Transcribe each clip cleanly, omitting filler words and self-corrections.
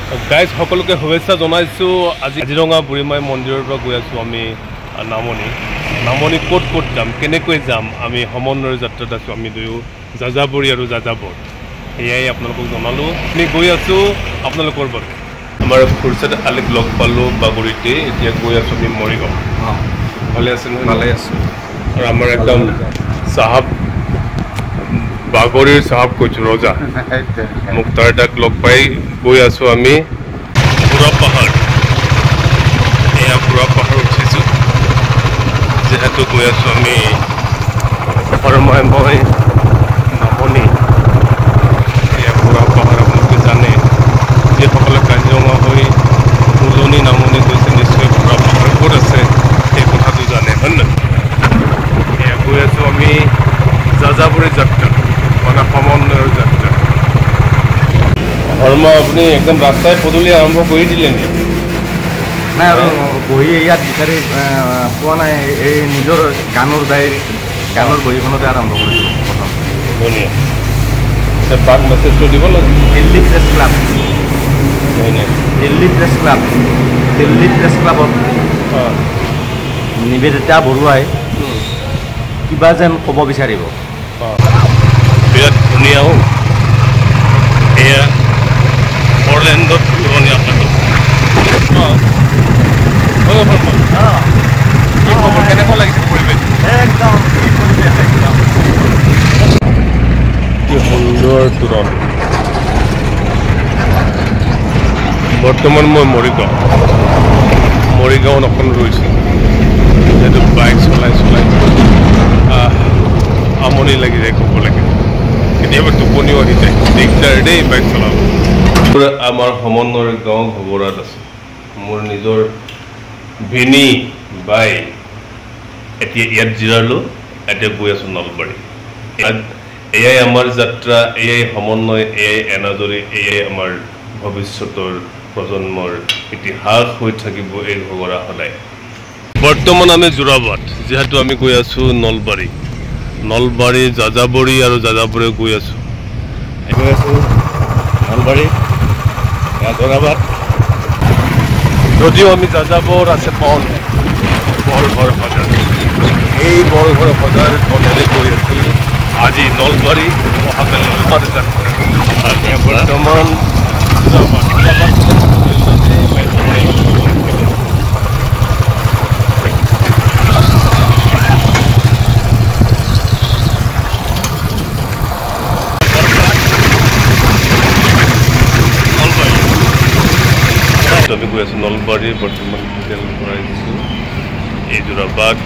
Guys সকলোকে শুভেচ্ছা জনাইছোঁ। আজি কাজিৰঙা বুঢ়ীমাই মন্দিৰৰ পৰা গৈ আছোঁ আমি নামনি ক'ত যাম, কেনেকৈ যাম, আমি সমন্বয়ৰ যাত্ৰাত আছোঁ। আমি দুয়ো যাযাবৰী আৰু যাযাবৰ, সেয়াই আপোনালোকক জনালোঁ। আমি গৈ আছোঁ আপোনালোকৰ বাবে। আমাৰ খুৰচাদ আলিক লগ পালোঁ বাগৰিতে, এতিয়া গৈ আছোঁ আমি মৰিগাঁও। ভালে আছে নহয়? ভালে আছোঁ। আৰু আমাৰ একদম চাহাব বাগৰিৰ চাহাব কৈছোঁ ৰজা মুক্তাৰ দাক লগ পাই গৈ আছোঁ আমি বুঢ়া পাহাৰ। এয়া বুঢ়া পাহাৰ উঠিছোঁ, যিহেতু গৈ আছোঁ আমি মই নামনি। এয়া বুঢ়া পাহাৰ, আপোনালোকে জানে, যিসকলে কাজিৰঙা হৈ উজনি নামনি গৈছে নিশ্চয় বুঢ়া পাহাৰ ক'ত আছে সেই কথাটো জানে, হয় নহয়? এয়া গৈ আছোঁ আমি যাযাবৰী যাত্ৰা, মানে সমন্বয়ৰ যাত্ৰা। ধৰ্ম আপুনি একদম ৰাস্তাই পদূলি আৰম্ভ কৰি দিলে নেকি? নাই আৰু বহি ইয়াত বিচাৰি পোৱা নাই। এই নিজৰ গানৰ বহীখনতে আৰম্ভ কৰিছোঁ প্ৰথম। ধুনীয়া, তাক মেছেজটো দিব লাগিব। দিল্লী প্ৰেছ ক্লাব, ধুনীয়া। দিল্লী প্ৰেছ ক্লাবত নিবেদিতা বৰুৱাই কিবা যেন ক'ব বিচাৰিব। বিৰাট ধুনীয়াও। এয়া অৰলেণ্ডত পুৰণি আকাটো। কেনেকুৱা লাগিছে পৰিৱেশ? একদম কি সুন্দৰ তোৰণ। বৰ্তমান মই মৰিগাঁৱত অকণ ৰৈছোঁ, যিহেতু বাইক চলাই আমনি লাগি যায়, ক'ব লাগে। কেতিয়াবা টোপনিও আহি যায়, দিগদাৰ দেই বাইক চলাব। আমাৰ সমন্বয়ৰ গাঁও ঘবৰাত আছে মোৰ নিজৰ ভিনী বাই। এতিয়া ইয়াত জিৰালোঁ, এতিয়া গৈ আছোঁ নলবাৰী। এয়াই আমাৰ যাত্ৰা, এয়াই সমন্বয়, এয়াই এনাজৰী, এয়াই আমাৰ ভৱিষ্যতৰ প্ৰজন্মৰ ইতিহাস হৈ থাকিব এই ঘবৰা সদায়। বৰ্তমান আমি যোৰাবাট, যিহেতু আমি গৈ আছোঁ নলবাৰী, যাযাবৰী আৰু যাযাবৰী গৈ আছোঁ নলবাৰী, যোৰাবাট। যদিও আমি যাযাবৰ আছে পাওঁ বৰঘৰ সজাৰ, এই বৰঘৰ সজাৰ পথেৰে গৈ আছোঁ আজি নলবাৰী, অহাকালি যাত্ৰা। বৰ্তমান আমি গৈ আছোঁ নলবাৰী। বৰ্তমান তেল ভৰাই দিছোঁ এই যোৰাবাট।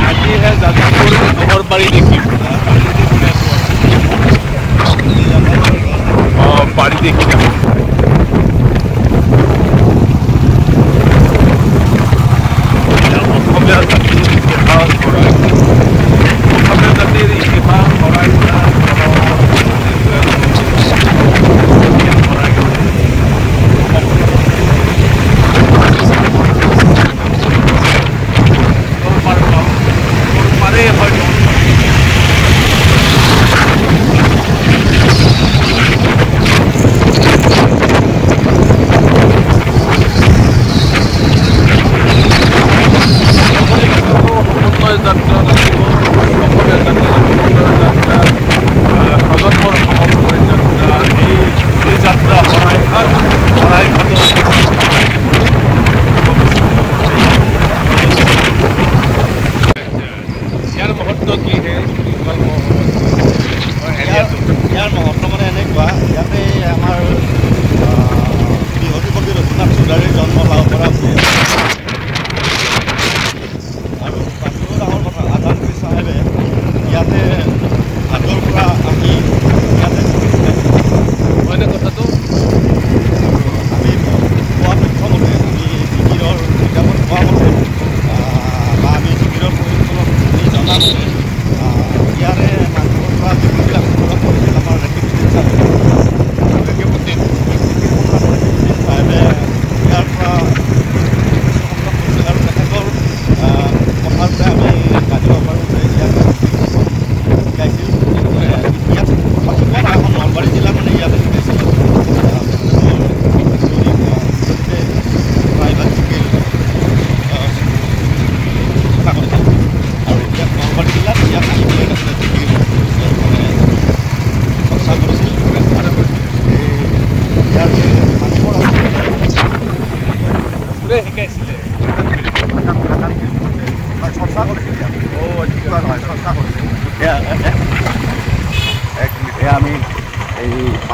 আজিহে যাযাবৰ ঘৰ বাৰী দেখিম। বাৰী দেখি থাকোঁ। অসমীয়া জাতিৰ ইতিহাস ভৰাই, অসমীয়া জাতিৰ ইতিহাস ভৰাই ইয়াৰ মহত্ব মানে এনেকুৱা, ইয়াতে আমাৰ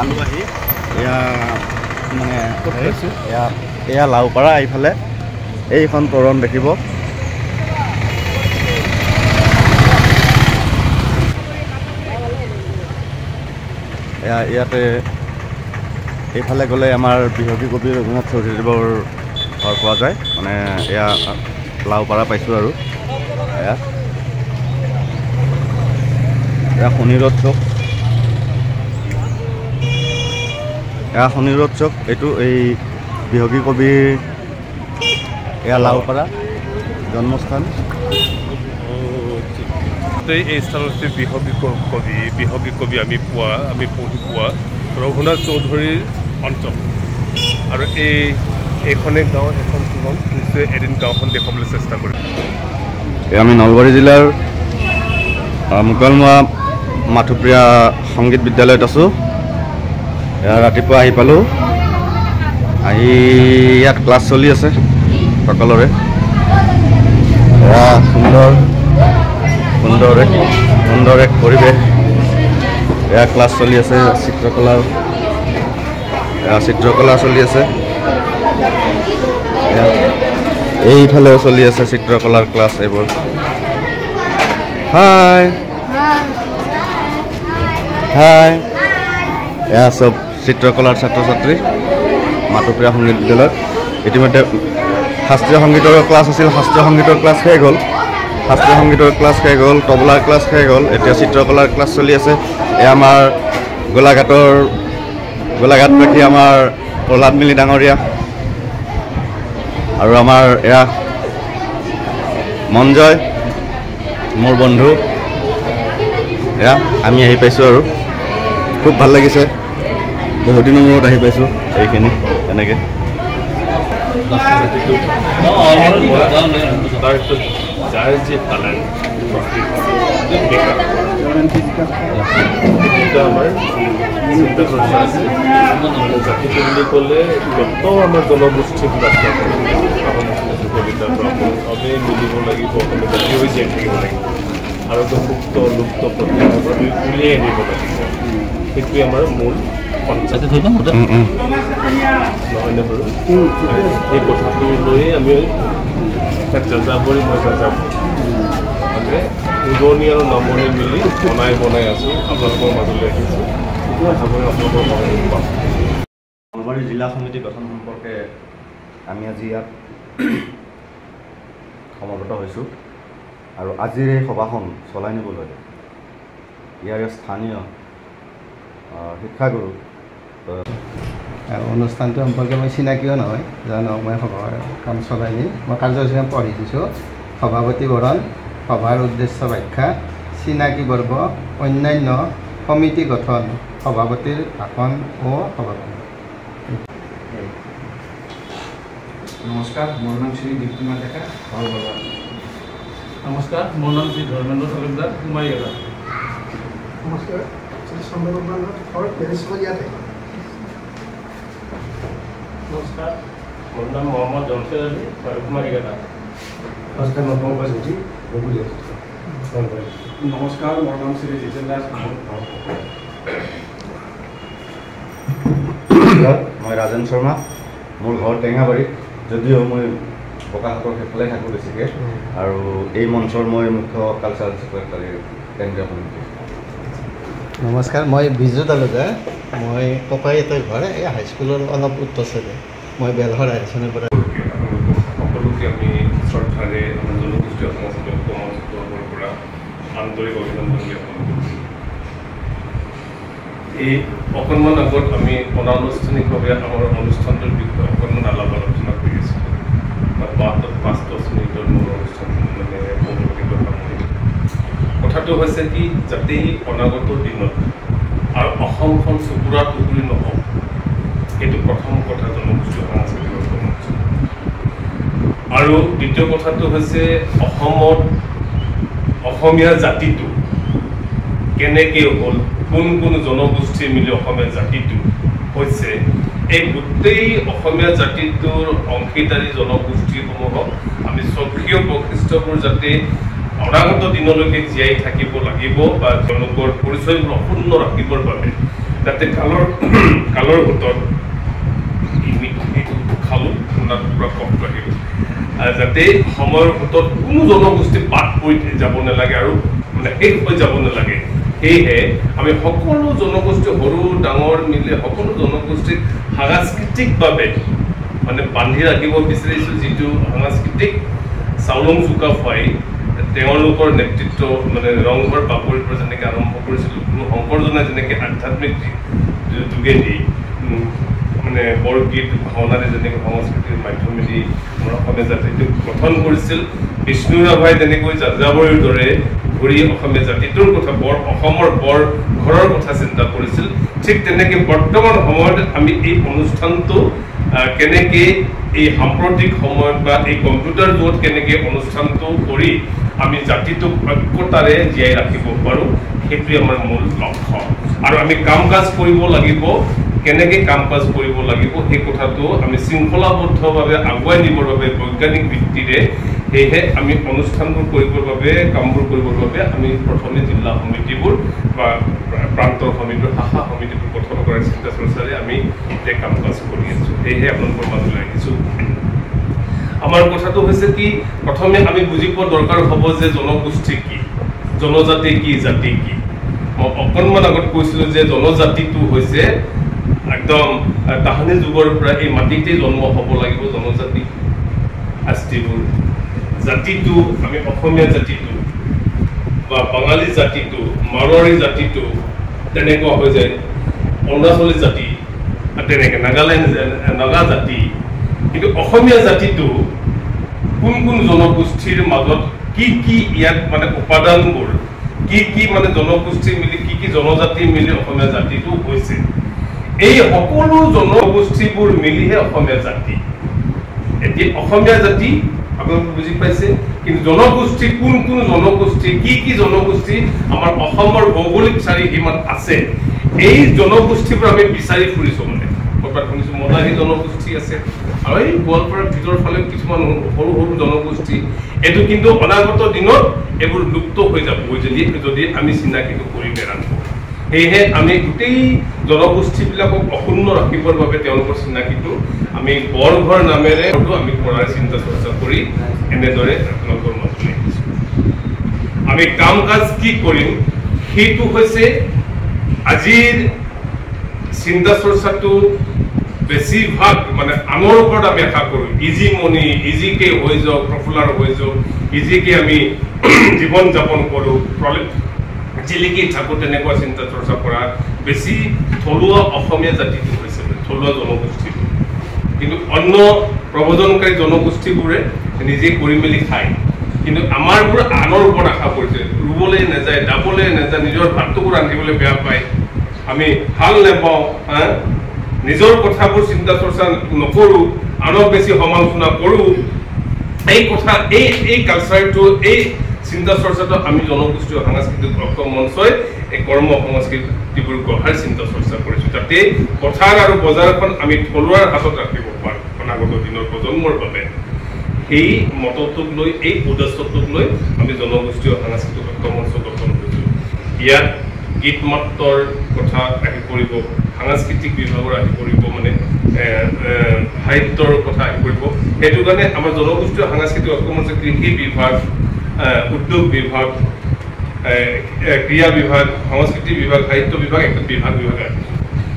পালোহি এয়া মানে এয়া লাওপাৰা এইফালে এইখন তৰণ দেখিব ইয়াতে এইফালে গ'লে আমাৰ বিহগী কবি ৰঘুনাথ চৌধুৰীদেৱৰ ঘৰ পোৱা যায় মানে এয়া লাওপাৰা পাইছোঁ আৰু এয়া শনিৰোধ চক এইটো এই বিহগী কবিৰ এয়া লাওপাৰা জন্মস্থান এই স্থানত বিহগী কবি আমি পঢ়ি পোৱা ৰঘুনাথ চৌধুৰীৰ অঞ্চল আৰু এইখনে গাঁও এখন নিশ্চয় এদিন গাঁওখন দেখুৱাবলৈ চেষ্টা কৰিম আমি নলবাৰী জিলাৰ মুকালমুৱা মাথুপ্ৰিয়া সংগীত বিদ্যালয়ত আছোঁ ৰাতিপুৱা আহি পালোঁ আহি ইয়াত ক্লাছ চলি আছে সকলোৰে সুন্দৰ এক পৰিৱেশ এয়া ক্লাছ চলি আছে চিত্ৰকলা চলি আছে এইফালেও চলি আছে চিত্ৰকলাৰ ক্লাছ এইবোৰ হাই এয়া চব চিত্ৰকলাৰ ছাত্ৰ ছাত্ৰী মাথুপ্ৰিয়া সংগীত বিদ্যালয়ত ইতিমধ্যে শাস্ত্ৰীয় সংগীতৰ ক্লাছ আছিল শাস্ত্ৰীয় সংগীতৰ ক্লাছ শেষ হ'ল তবলাৰ ক্লাছ শেষ হ'ল এতিয়া চিত্ৰকলাৰ ক্লাছ চলি আছে এয়া আমাৰ গোলাঘাটবাসী আমাৰ প্ৰহ্লাদ মিলি ডাঙৰীয়া আৰু আমাৰ এয়া মনজয় মোৰ বন্ধু এয়া আমি আহি পাইছোঁ আৰু খুব ভাল লাগিছে বহুত দিনৰ মূৰত আহি পাইছোঁ এইখিনি তেনেকৈ যাৰ যে টালেণ্ট আমাৰ চিন্তা চৰ্চা আছে জাতিটো বুলি ক'লে যত আমাৰ জনগোষ্ঠীবোৰ আছে কবিতাৰ পৰা আমি মিলিব লাগিব অসমীয়া জাতি হৈ জীয়াই থাকিব লাগিব আৰু সুপ্ত লুপ্ত প্ৰক্ৰিয়াবোৰ উলিয়াই আনিব লাগিব সেইটোৱে আমাৰ মূল নহয়নে বাৰু সেই কথাটো লৈয়ে আমি যাযাবৰী মই যাযাব মানে উজনি আৰু নামনি মিলি বনাই আছোঁ আপোনালোকৰ মাজলৈ আহিছোঁ আশা কৰি আপোনালোকৰ সহায় পাম নলবাৰী জিলা সমিতি গঠন সম্পৰ্কে আমি আজি ইয়াত সমবেত হৈছোঁ আৰু আজিৰ এই সভাখন চলাই নিবলৈ ইয়াৰে স্থানীয় শিক্ষাগুৰু অনুষ্ঠানটো সম্পৰ্কে মই চিনাকিও নহয় জানো মই সভাখন চলাই নি মই কাৰ্যসূচী পঢ়ি দিছোঁ সভাপতি বৰণ সভাৰ উদ্দেশ্য ব্যাখ্যা চিনাকি পৰ্ব অন্যান্য সমিতি গঠন সভাপতিৰ ভাষণ ও সভাপতি নমস্কাৰ মোৰ নাম শ্ৰী দীপ্তিমা ডেকা ভালবাবা নমস্কাৰ মোৰ নাম শ্ৰী ধৰ্মেন্দ্ৰ তালুকদাৰ কুমাৰীগা নমস্কাৰ শ্ৰী চন্দ্ৰবাবু ঘৰ পেৰিছমৰীয়াতে নমস্কাৰ মোৰ নাম মহম্মদ জমছেদ আলী কুমাৰীগা নমস্কাৰ নতুন জ্যোতি বগুলীয়া নমস্কাৰ মোৰ নাম শ্ৰী জিতেন দাস মই ৰাজেন শৰ্মা মোৰ ঘৰ টেঙাবাৰীত যদিও মই বোকাখাটৰ সেইফালে থাকোঁ বেছিকৈ আৰু এই মঞ্চৰ মই মুখ্য কালচাৰেল ছেক্ৰেটাৰী কেন্দ্ৰীয় সমিতি নমস্কাৰ মই বিজু তালুকা মই ককাইহঁতৰ ঘৰ এই হাইস্কুলৰ অলপ উত্তৰ চাইডে মই বেলহৰ হাইস্কুলৰ পৰা সকলোকে আমি শ্ৰদ্ধাৰে আমাৰ জনগোষ্ঠী সংস্কৃতি মঞ্চৰ পৰা আন্তৰিক অভিনন্দন জ্ঞাপন কৰিছোঁ এই অকণমান আগত আমি অনানুষ্ঠানিকভাৱে আমাৰ অনুষ্ঠানটোৰ বিষয়ে অকণমান আলাপ আলোচনা কৰি আছিলোঁ 5-10 মিনিটৰ মোৰ অনুষ্ঠান মানে কথাটো হৈছে কি যাতে অনাগত দিনত আৰু অসমখন চুকুৰা টুকুৰি নহওক এইটো প্ৰথম কথা জনগোষ্ঠী সাংস্কৃতিক মঞ্চ আৰু দ্বিতীয় কথাটো হৈছে অসমত অসমীয়া জাতিটো কেনেকৈ হ'ল কোন জনগোষ্ঠী মিলি অসমীয়া জাতিটো হৈছে এই গোটেই অসমীয়া জাতিটোৰ অংশীদাৰী জনগোষ্ঠীসমূহক আমি স্বকীয় বৈশিষ্ট্যবোৰ যাতে অনাগত দিনলৈকে জীয়াই থাকিব লাগিব বা তেওঁলোকৰ পৰিচয়বোৰ অক্ষুণ্ণ ৰাখিবৰ বাবে যাতে কালৰ ভোটত খালোঁ ঠাণ্ডাত পূৰা কষ্ট আহিব যাতে সময়ৰ ভোটত কোনো জনগোষ্ঠী বাদ পৰি যাব নালাগে আৰু মানে শেষ হৈ যাব নালাগে সেয়েহে আমি সকলো জনগোষ্ঠী সৰু ডাঙৰ মিলি সকলো জনগোষ্ঠীক সাংস্কৃতিকভাৱে মানে বান্ধি ৰাখিব বিচাৰিছোঁ যিটো সাংস্কৃতিক চাউলং চুকাফাই তেওঁলোকৰ নেতৃত্ব মানে ৰংঘৰ বাকৰিৰ পৰা যেনেকৈ আৰম্ভ কৰিছিলোঁ কোনো শংকৰজনাই যেনেকৈ আধ্যাত্মিক যোগেদি মানে বৰগীত ভাওনাৰে যেনেকৈ সংস্কৃতিৰ মাধ্যমেদি আমাৰ অসমীয়া জাতিটোক গঠন কৰিছিল বিষ্ণু ৰাভাই তেনেকৈ যাযাবৰীৰ দৰে ঘূৰি অসমীয়া জাতিটোৰ কথা অসমৰ বৰ ঘৰৰ কথা চিন্তা কৰিছিল ঠিক তেনেকৈ বৰ্তমান সময়ত আমি এই অনুষ্ঠানটো কেনেকৈ এই সাম্প্ৰতিক সময়ত বা এই কম্পিউটাৰ যুগত কেনেকৈ অনুষ্ঠানটো কৰি আমি জাতিটোক ঐক্যতাৰে জীয়াই ৰাখিব পাৰোঁ সেইটোৱে আমাৰ মূল লক্ষ্য আৰু আমি কাম কাজ কৰিব লাগিব কেনেকৈ কাম কাজ কৰিব লাগিব সেই কথাটো আমি শৃংখলাবদ্ধভাৱে আগুৱাই নিবৰ বাবে বৈজ্ঞানিক ভিত্তিৰে সেয়েহে আমি অনুষ্ঠানবোৰ কৰিবৰ বাবে কামবোৰ কৰিবৰ বাবে আমি প্ৰথমে জিলা সমিতিবোৰ বা প্ৰান্তৰ সমিতিবোৰ শাখা সমিতিবোৰ গঠন কৰাৰ চিন্তা চৰ্চাৰে আমি এই কাম কাজ কৰি আছোঁ সেয়েহে আপোনালোকৰ মাজলৈ আহিছোঁ আমাৰ কথাটো হৈছে কি প্ৰথমে আমি বুজি পোৱা দৰকাৰ হ'ব যে জনগোষ্ঠী কি জনজাতি কি জাতি কি মই অকণমান আগত কৈছিলোঁ যে জনজাতিটো হৈছে একদম তাহানি যুগৰ পৰা এই মাটিতে জন্ম হ'ব লাগিব জনজাতি আস্তিবোৰ জাতিটো আমি অসমীয়া জাতিটো বা বাঙালী জাতিটো মাৰোৱাৰী জাতিটো তেনেকুৱা হৈ যায় অৰুণাচলী জাতি তেনেকৈ নাগা জাতি কিন্তু অসমীয়া জাতিটো কোন কোন জনগোষ্ঠীৰ মাজত কি ইয়াত মানে উপাদানবোৰ কি মানে জনগোষ্ঠী মিলি কি জনজাতি মিলি অসমীয়া জাতিটো হৈছে এই সকলো জনগোষ্ঠীবোৰ মিলিহে অসমীয়া জাতি এতিয়া অসমীয়া জাতি আপোনালোকে বুজি পাইছে কিন্তু জনগোষ্ঠী কোন জনগোষ্ঠী কি জনগোষ্ঠী আমাৰ অসমৰ ভৌগোলিক চাৰিসীমাত আছে এই জনগোষ্ঠীবোৰ আমি বিচাৰি ফুৰিছোঁ মানে ক'ৰবাত শুনিছোঁ মদাহী জনগোষ্ঠী আছে আৰু এই গোৱালপাৰাৰ ভিতৰ ফালে কিছুমান সৰু সৰু জনগোষ্ঠী এইটো কিন্তু অনাগত দিনত এইবোৰ লুপ্ত হৈ যাব যদি আমি চিনাকিটো কৰি নেৰাখোঁ সেয়েহে আমি গোটেই জনগোষ্ঠীবিলাকক অক্ষুণ্ণ ৰাখিবৰ বাবে তেওঁলোকৰ চিনাকিটো আমি বৰঘৰ নামেৰে আমি কৰাৰ চিন্তা চৰ্চা কৰি এনেদৰে আপোনালোকৰ মাজলৈ আহিছোঁ আমি কাম কাজ কি কৰিম সেইটো হৈছে আজিৰ চিন্তা চৰ্চাটো বেছিভাগ মানে আনৰ ওপৰত আমি আশা কৰোঁ ইজি মনি ইজিকে হৈ যাওক প্ৰফুল্লাৰ হৈ যাওক ইজিকে আমি জীৱন যাপন কৰোঁ জিলিকি থাকোঁ তেনেকুৱা চিন্তা চৰ্চা কৰা বেছি থলুৱা অসমীয়া জাতিটো হৈছে থলুৱা জনগোষ্ঠীটো কিন্তু অন্য প্ৰব্ৰজনকাৰী জনগোষ্ঠীবোৰে নিজে কৰি মেলি খায় কিন্তু আমাৰবোৰ আনৰ ওপৰত আশা কৰিছে ৰুবলৈ নাযায় দাবলৈ নাযায় নিজৰ ভাতটোকো ৰান্ধিবলৈ বেয়া পায় আমি হাল নেপাওঁ নিজৰ কথাবোৰ চিন্তা চৰ্চা নকৰোঁ আনক বেছি সমালোচনা কৰোঁ এই কথা এই কালচাৰটো এই চিন্তা চৰ্চাটো আমি জনগোষ্ঠী সাংস্কৃতিক ঐক্য মঞ্চই এই কৰ্ম সংস্কৃতিবোৰ গঢ়াৰ চিন্তা চৰ্চা কৰিছোঁ যাতে পথাৰ আৰু বজাৰখন আমি থলুৱাৰ হাতত ৰাখিব পাৰোঁ অনাগত দিনৰ প্ৰজন্মৰ বাবে সেই মতটোক লৈ এই উদ্দেশ্যটোক লৈ আমি জনগোষ্ঠী সাংস্কৃতিক ঐক্য মঞ্চ গঠন কৰিছোঁ ইয়াত গীত মাতৰ কথা আহি পৰিব সাংস্কৃতিক বিভাগৰ আহি পৰিব মানে সাহিত্যৰ কথা আহি পৰিব সেইটো কাৰণে আমাৰ জনগোষ্ঠীয় সাংস্কৃতিক ঐক্য মঞ্চ কৃষি বিভাগ উদ্যোগ বিভাগ ক্ৰীড়া বিভাগ সংস্কৃতি বিভাগ সাহিত্য বিভাগ একটা বিভাগ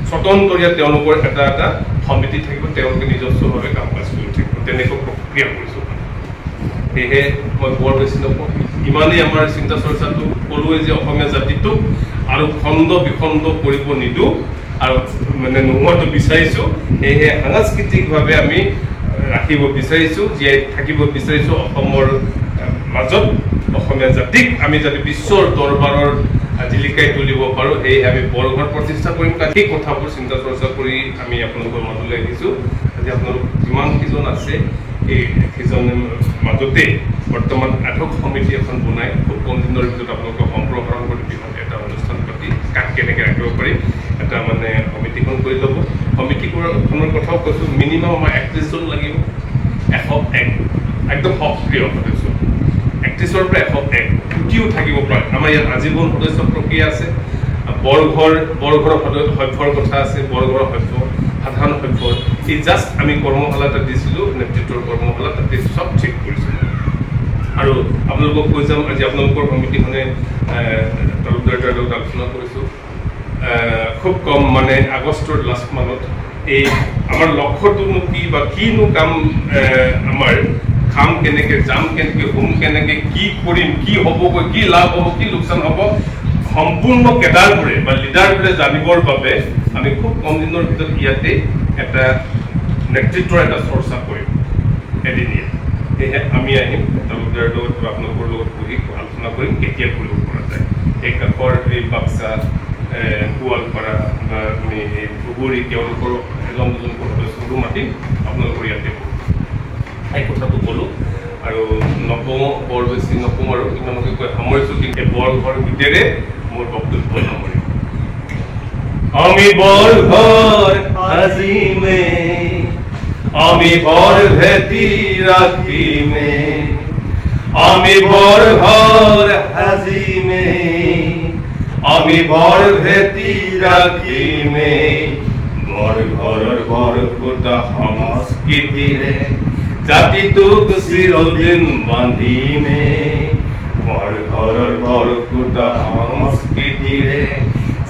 স্বতন্ত্ৰীয়া তেওঁলোকৰ এটা সমিতি থাকিব তেওঁলোকে নিজস্বভাৱে কাম কাজ কৰি থাকিব তেনেকুৱা প্ৰক্ৰিয়া কৰিছোঁ সেয়েহে মই বৰ বেছি নকওঁ ইমানেই আমাৰ চিন্তা চৰ্চাটো ক'লোৱে যে অসমীয়া জাতিটোক আৰু খণ্ড বিখণ্ড কৰিব নিদিওঁ আৰু মানে নোহোৱাটো বিচাৰিছোঁ সেয়েহে সাংস্কৃতিকভাৱে আমি ৰাখিব বিচাৰিছোঁ জীয়াই থাকিব বিচাৰিছোঁ অসমৰ মাজত অসমীয়া জাতিক আমি যাতে বিশ্বৰ দৰবাৰৰ জিলিকাই তুলিব পাৰোঁ সেয়ে আমি বৰঘৰ প্ৰতিষ্ঠা কৰিম সেই কথাবোৰ চিন্তা চৰ্চা কৰি আমি আপোনালোকৰ মাজলৈ আহিছোঁ আজি আপোনালোক যিমানকেইজন আছে এই কেইজনৰ মাজতে বৰ্তমান এডহক সমিতি এখন বনাই খুব কম দিনৰ ভিতৰত আপোনালোকক সম্প্ৰসাৰণ কৰি বিভাগে এটা অনুষ্ঠান পাতি কাক কেনেকৈ ৰাখিব পাৰি এটা মানে সমিতিখন কৰি ল'ব সমিতিখনৰ কথাও কৈছোঁ মিনিমাম আমাৰ 31 জন লাগিব 101 একদম সক্ৰিয় সদস্য 31ৰ পৰা 101 কুটিও থাকিব পাৰে আমাৰ ইয়াত আজীৱন সদস্য প্ৰক্ৰিয়া আছে বৰঘৰৰ সভ্যৰ কথা আছে, বৰঘৰৰ সভ্য, সাধাৰণ সভ্য, এই জাষ্ট আমি কৰ্মশালা এটা দিছিলোঁ, নেতৃত্বৰ কৰ্মশালা, তাতে চব ঠিক কৰিছিলোঁ। আৰু আপোনালোকক কৈ যাম, আজি আপোনালোকৰ সমিতিখনে তালুকদাৰ লগত আলোচনা কৰিছোঁ, খুব কম মানে আগষ্টৰ লাষ্ট মানত এই আমাৰ লক্ষ্যটোনো কি বা কিনো কাম, আমাৰ খাম কেনেকৈ, যাম কেনেকৈ, হোম কেনেকৈ, কি কৰিম, কি হ'বগৈ, কি লাভ হ'ব, কি লোকচান হ'ব, সম্পূৰ্ণ কেডাৰবোৰে বা লিডাৰবোৰে জানিবৰ বাবে আমি খুব কম দিনৰ ভিতৰত ইয়াতে এটা নেতৃত্বৰ এটা চৰ্চা কৰিম এদিনীয়া। সেয়েহে আমি আহিম তালুকদাৰ লগত বা আপোনালোকৰ লগত বহি আলোচনা কৰিম কেতিয়া কৰিব পৰা যায়। এই কাষৰ এই বাক্সা, গোৱালপাৰা বা আমি এই ধুবুৰী, তেওঁলোকৰ এজন দুজনকৈ সদস্যকো মাতিম, আপোনালোকৰ ইয়াতে এই কথাটো ক'লোঁ। আৰু নকওঁ, বৰ বেছি নকওঁ আৰু ইমানকে কৈ সামৰিছোঁ, কিন্তু বৰঘৰ ভিতৰে মোৰ বক্তব্য সামৰিম। আমি বৰঘৰ আজিমে, আমি বৰ ভেটি ৰাখিমে, আমি বৰঘৰ আজিমে, আমি বৰ ভেটি ৰাখিমে, বৰঘৰৰ বৰকুটা সংস্কৃতিৰে জাতিটোক চিৰদিন বান্ধিমে, বৰঘৰৰ বৰকুটা সংস্কৃতিৰে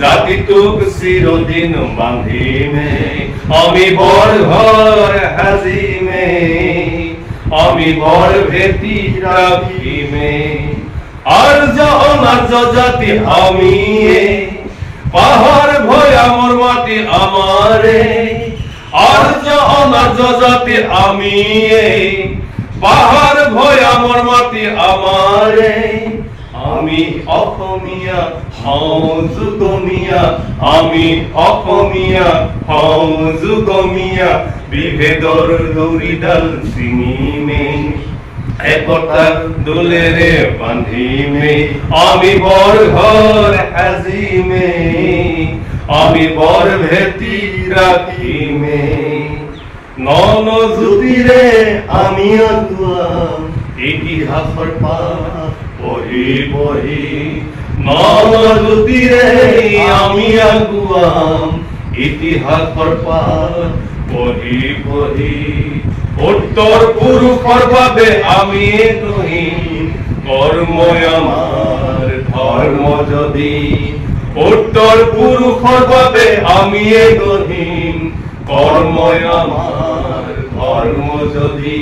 জাতিটোক চিৰদিন বান্ধিমে, আমি বৰঘৰ সাজিমে, আমি বৰ ভেটি ৰাখিমে, আৰ্য অনাৰ্য জাতি আমিয়ে, পাহাৰ ভৈয়ামৰ মাটি আমাৰে, আৰ্য অনাৰ্য জাতি আমিয়ে, পাহাৰ ভৈয়ামৰ মাটি আমাৰে, আমি অসমীয়া সংযোগমীয়া, আমি অসমীয়া সংযোগমীয়া, বিভেদৰ দড়িডাল ছিঙিমে, একতা দোলেৰে বান্ধিমে, আমি বৰঘৰ সাজিমে, আমি বৰ ভেটি ৰাখিমে, ননজ্যোতিৰে আমি আগুৱাম ইতিহাসৰ পাত পঢ়ি পঢ়ি, ননজ্যোতিৰে আমি আগুৱাম ইতিহাসৰ পাত পঢ়ি পঢ়ি, উত্তৰ পুৰুষৰ বাবে আমি গঢ়িম কৰ্মই আমাৰ ধৰ্ম যদি, উত্তৰ পুৰুষৰ বাবে আমি গঢ়িম কৰ্মই আমাৰ ধৰ্ম যদি,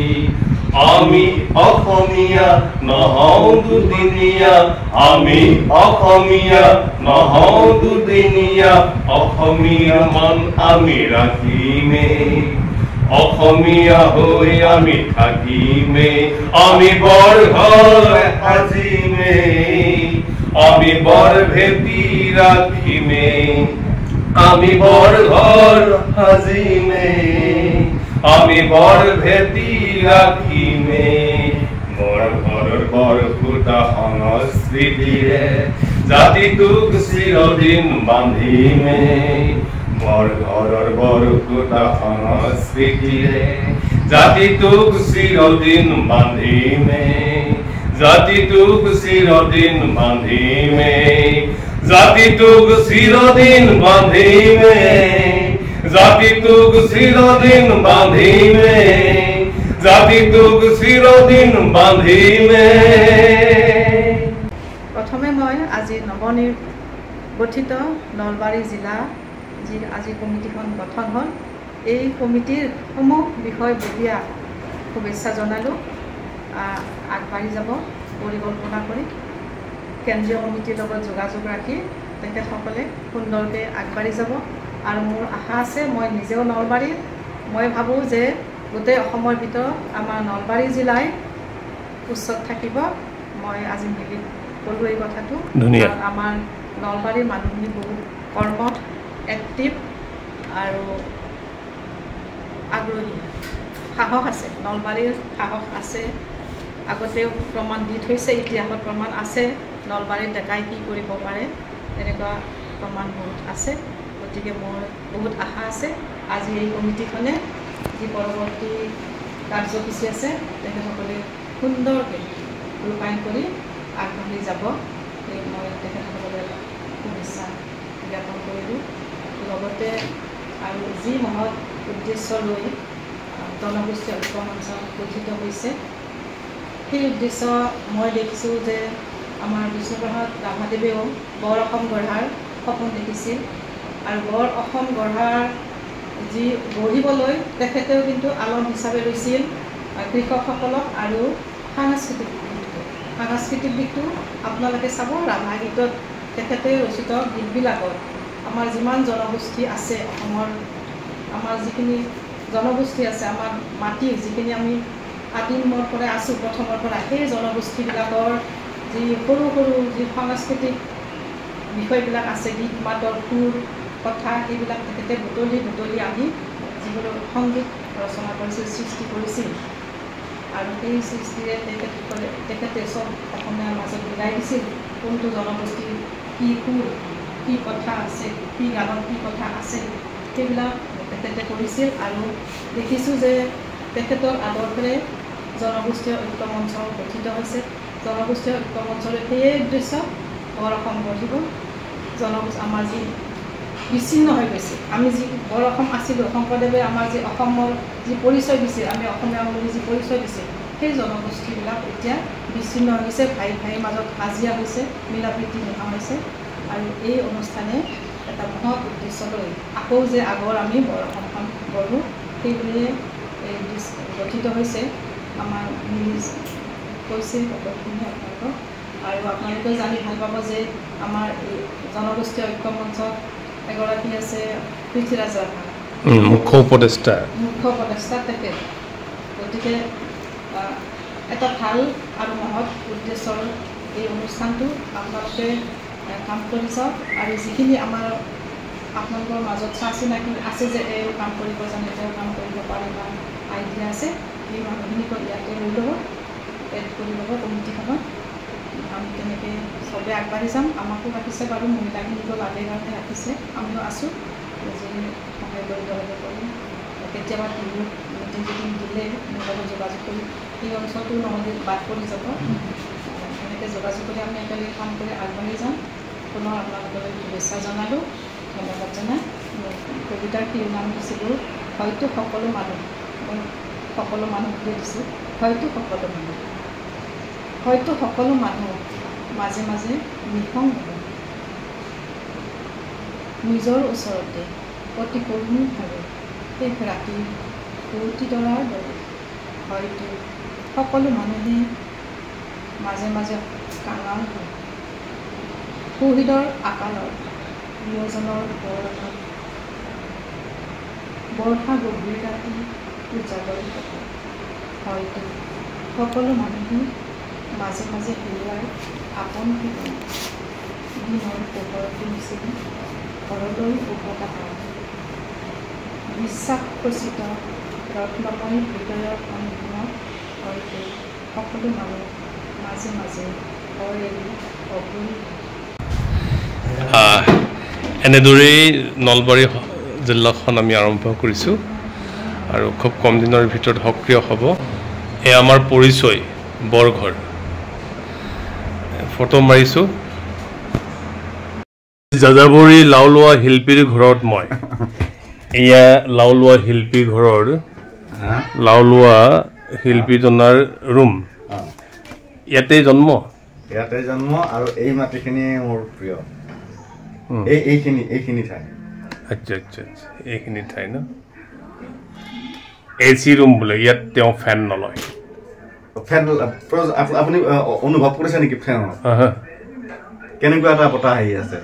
আমি অসমীয়া নহওঁ দুদিনীয়া, আমি অসমীয়া নহওঁ দুদিনীয়া, অসমীয়া মান আমি ৰাখিমে, অসমীয়া হৈ আমি থাকিমে, আমি বৰঘৰ সাজিমে, আমি বৰ ভেটি ৰাখিমে, আমি বৰঘৰ সাজিমে, আমি বৰ ভেটি ৰাখিমে, বৰঘৰৰ বৰকুটা সংস্কৃতিৰে জাতিটোক চিৰদিন বান্ধিমে, বৰঘৰৰ বৰকুটা সংস্কৃতিৰে জাতিটোক চিৰদিন বান্ধিমে, জাতিটোক চিৰদিন বান্ধিমে, জাতিটোক চিৰদিন বান্ধিমে, জাতিটোক চিৰদিন বান্ধিমে, জাতিটোক চিৰদিন বান্ধিমে। প্ৰথমে মই আজি নৱনিৰ্গঠিত নলবাৰী জিলা যি আজি কমিটিখন গঠন হ'ল, এই কমিটিৰ সমূহ বিষয়ববীয়া শুভেচ্ছা জনালোঁ। আগবাঢ়ি যাব পৰিকল্পনা কৰি কেন্দ্ৰীয় কমিটিৰ লগত যোগাযোগ ৰাখি তেখেতসকলে সুন্দৰকৈ আগবাঢ়ি যাব। আৰু মোৰ আশা আছে, মই নিজেও নলবাৰীৰ, মই ভাবোঁ যে গোটেই অসমৰ ভিতৰত আমাৰ নলবাৰী জিলাই উচ্চত থাকিব। মই আজি মিলি ক'লোঁ এই কথাটো। আমাৰ নলবাৰীৰ মানুহখিনি বহুত কৰ্মত এক্টিভ আৰু আগ্ৰহী, সাহস আছে, নলবাৰীৰ সাহস আছে, আগতেও প্ৰমাণ দি থৈছে, ইতিহাসত প্ৰমাণ আছে নলবাৰীৰ ডেকাই কি কৰিব পাৰে, তেনেকুৱা প্ৰমাণ বহুত আছে। গতিকে মোৰ বহুত আশা আছে আজি এই কমিটিখনে যি পৰৱৰ্তী কাৰ্যসূচী আছে তেখেতসকলে সুন্দৰকৈ ৰূপায়ণ কৰি আগবাঢ়ি যাব, এই মই তেখেতসকললৈ শুভেচ্ছা জ্ঞাপন কৰিলোঁ লগতে আৰু যি মহৎ উদ্দেশ্য লৈ জনগোষ্ঠী ঐক্য মঞ্চ গঠিত হৈছে সেই উদ্দেশ্য মই দেখিছোঁ যে আমাৰ বিষ্ণুপ্ৰসাদ ৰাভাদেৱেও বৰ অসম গঢ়াৰ সপোন দেখিছিল আৰু বৰ অসম গঢ়াৰ যি গঢ়িবলৈ তেখেতেও কিন্তু আলম হিচাপে লৈছিল কৃষকসকলক আৰু সাংস্কৃতিক দিশটো আপোনালোকে চাব ৰাভা গীতত তেখেতে ৰচিত গীতবিলাকত আমাৰ যিমান জনগোষ্ঠী আছে অসমৰ আমাৰ যিখিনি জনগোষ্ঠী আছে আমাৰ মাটিৰ যিখিনি আমি আদিমৰ পৰা আছোঁ প্ৰথমৰ পৰা সেই জনগোষ্ঠীবিলাকৰ যি সৰু সৰু যি সাংস্কৃতিক বিষয়বিলাক আছে গীত মাতৰ সুৰ কথা সেইবিলাক তেখেতে বুটলি আনি যিবোৰ সংগীত ৰচনা কৰিছিল সৃষ্টি কৰিছিল আৰু সেই সৃষ্টিৰে তেখেতে চব অসমীয়াৰ মাজত মিলাই দিছিল কোনটো জনগোষ্ঠীৰ কি সুৰ কি কথা আছে কি গানত কি কথা আছে সেইবিলাক তেখেতে কৰিছিল আৰু দেখিছোঁ যে তেখেতৰ আদৰ্শৰে জনগোষ্ঠীয় ঐক্য মঞ্চ গঠিত হৈছে জনগোষ্ঠীয় ঐক্য মঞ্চৰ সেই উদ্দেশ্য বৰ অসম গঢ়িব আমাৰ যি বিচ্ছিন্ন হৈ গৈছে আমি যি বৰ অসম আছিলোঁ শংকৰদেৱে আমাৰ যি অসমৰ যি পৰিচয় দিছিল আমি অসমীয়া বুলি যি পৰিচয় দিছিল সেই জনগোষ্ঠীবিলাক এতিয়া বিচ্ছিন্ন হৈছে ভাই মাজত কাজিয়া হৈছে মিলা প্ৰীতি নোহোৱা হৈছে আৰু এই অনুষ্ঠানে এটা মহৎ উদ্দেশ্য লৈ আকৌ যে আগৰ আমি বৰ অসমখন গঢ়োঁ সেইবুলিয়ে এই গঠিত হৈছে আমাৰ মিলি কৈছিল সকলোখিনি আপোনালোকক আৰু আপোনালোকে জানি ভাল পাব যে আমাৰ এই জনগোষ্ঠীয় ঐক্য মঞ্চত এগৰাকী আছে পৃথ্বীৰাজ ৰাভা মুখ্য উপদেষ্টা তেখেত গতিকে এটা ভাল আৰু মহৎ উদ্দেশ্যৰ এই অনুষ্ঠানটো আপোনালোকে কাম কৰি চাওক আৰু যিখিনি আমাৰ আপোনালোকৰ মাজত চা চিনাকি আছে যে এই কাম কৰিব জানে তেওঁ কাম কৰিব পাৰে বা আইডিয়া আছে সেই মানুহখিনিক ইয়াতে লৈ ল'ব এড কৰি ল'ব কমিটিখনত আমি তেনেকৈ চবেই আগবাঢ়ি যাম আমাকো ৰাখিছে বাৰু মহিলাখিনিকো লাগে কাৰণে ৰাখিছে আমিও আছোঁ যি সহায় কৰিব লাগে কৰি কেতিয়াবা বিহু মিটিং দিলে মোৰ লগত যোগাযোগ কৰি সেই অঞ্চলটো নহ'লে বাদ কৰি যাব এনেকৈ যোগাযোগ কৰি আমি একেলগে কাম কৰি আগবাঢ়ি যাম পুনৰ আপোনালোকলৈ শুভেচ্ছা জনালোঁ ধন্যবাদ জনাই কবিতাৰ কি নাম দিছিলোঁ হয়তো সকলো মানুহ মই সকলো মানুহকে দিছোঁ হয়তো সকলো মানুহ মাজে মাজে নিসংগ নিজৰ ওচৰতে অতি কৰুণভাৱে শেষ ৰাতি পুৱতি তৰাৰ দৰে হয়তো সকলো মানুহে মাজে মাজে কাঙাল হয় সুহৃদৰ আকালৰ প্ৰিয়জনৰ বৰণত বৰ্ষা গভীৰ ৰাতি উজাগৰ থাকে হয়তো সকলো মানুহে মাজে মাজে হেৰুৱাই আপন ঠিকনা দিনৰ পোহৰতে মিচিৰি ঘৰলৈ উভতা পায় বিশ্বাস খচিত ৰত্নময় হৃদয়ৰ সন্মুখত হয়তো সকলো মানুহ মাজে মাজে ঘৰ এৰি অগ্ৰণী এনেদৰেই নলবাৰী জিলাখন আমি আৰম্ভ কৰিছোঁ আৰু খুব কম দিনৰ ভিতৰত সক্ৰিয় হ'ব এয়া আমাৰ পৰিচয় বৰঘৰ ফটো মাৰিছোঁ যাযাবৰী লাওলোৱা শিল্পীৰ ঘৰত মই এয়া লাওলোৱা শিল্পী ঘৰৰ লাওলোৱা শিল্পীজনাৰ ৰুম ইয়াতে জন্ম আৰু এই মাটিখিনি মোৰ প্ৰিয় এইখিনি ঠাই আচ্ছা এইখিনি ঠাই ন AC ৰুম বোলে ইয়াত তেওঁ ফেন নলয় ফেন আপুনি অনুভৱ কৰিছে নেকি ফেনৰ কেনেকুৱা এটা বতাহ আহি আছে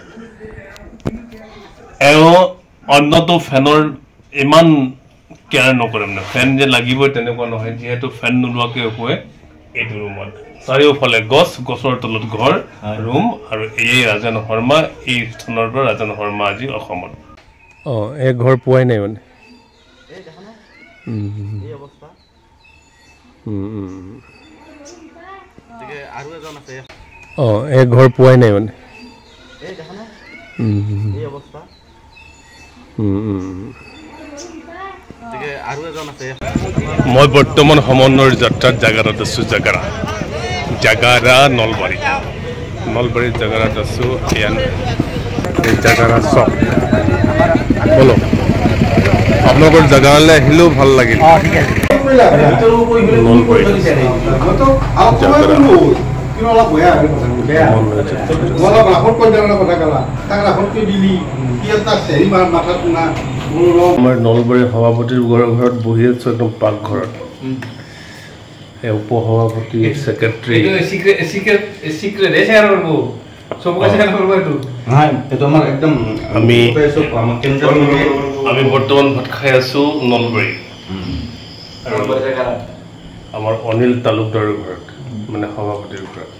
অন্যটো ফেনৰ ইমান কেয়াৰ নকৰে মানে ফেন যে লাগিবই তেনেকুৱা নহয় যিহেতু ফেন নোলোৱাকৈ শুৱে এইটো ৰুমত চাৰিওফালে গছৰ তলত ঘৰ ৰুম আৰু এই ৰাজেন শৰ্মা এই স্থানৰ পৰা ৰাজেন শৰ্মা আজি অসমত এই ঘৰ পোৱাই নাই মানে এই ঘৰ পোৱাই নাই মানে মই বৰ্তমান সমন্বয়ৰ যাত্ৰাত জাগাৰাত আছোঁ জাগাৰা নলবাৰীত জাগাৰাত আছোঁ এই জায়গাৰ চক বলো আপোনালোকৰ জাগালৈ আহিলেও ভাল লাগিল আমাৰ নলবাৰী সভাপতিৰ ঘৰত বহি আছো একদম পাকঘৰত উপসভাপতি ছেক্ৰেটাৰী আমি বৰ্তমান ভাত খাই আছো নলবাৰী আমাৰ অনিল তালুকদাৰৰ ঘৰত মানে সভাপতিৰ ঘৰত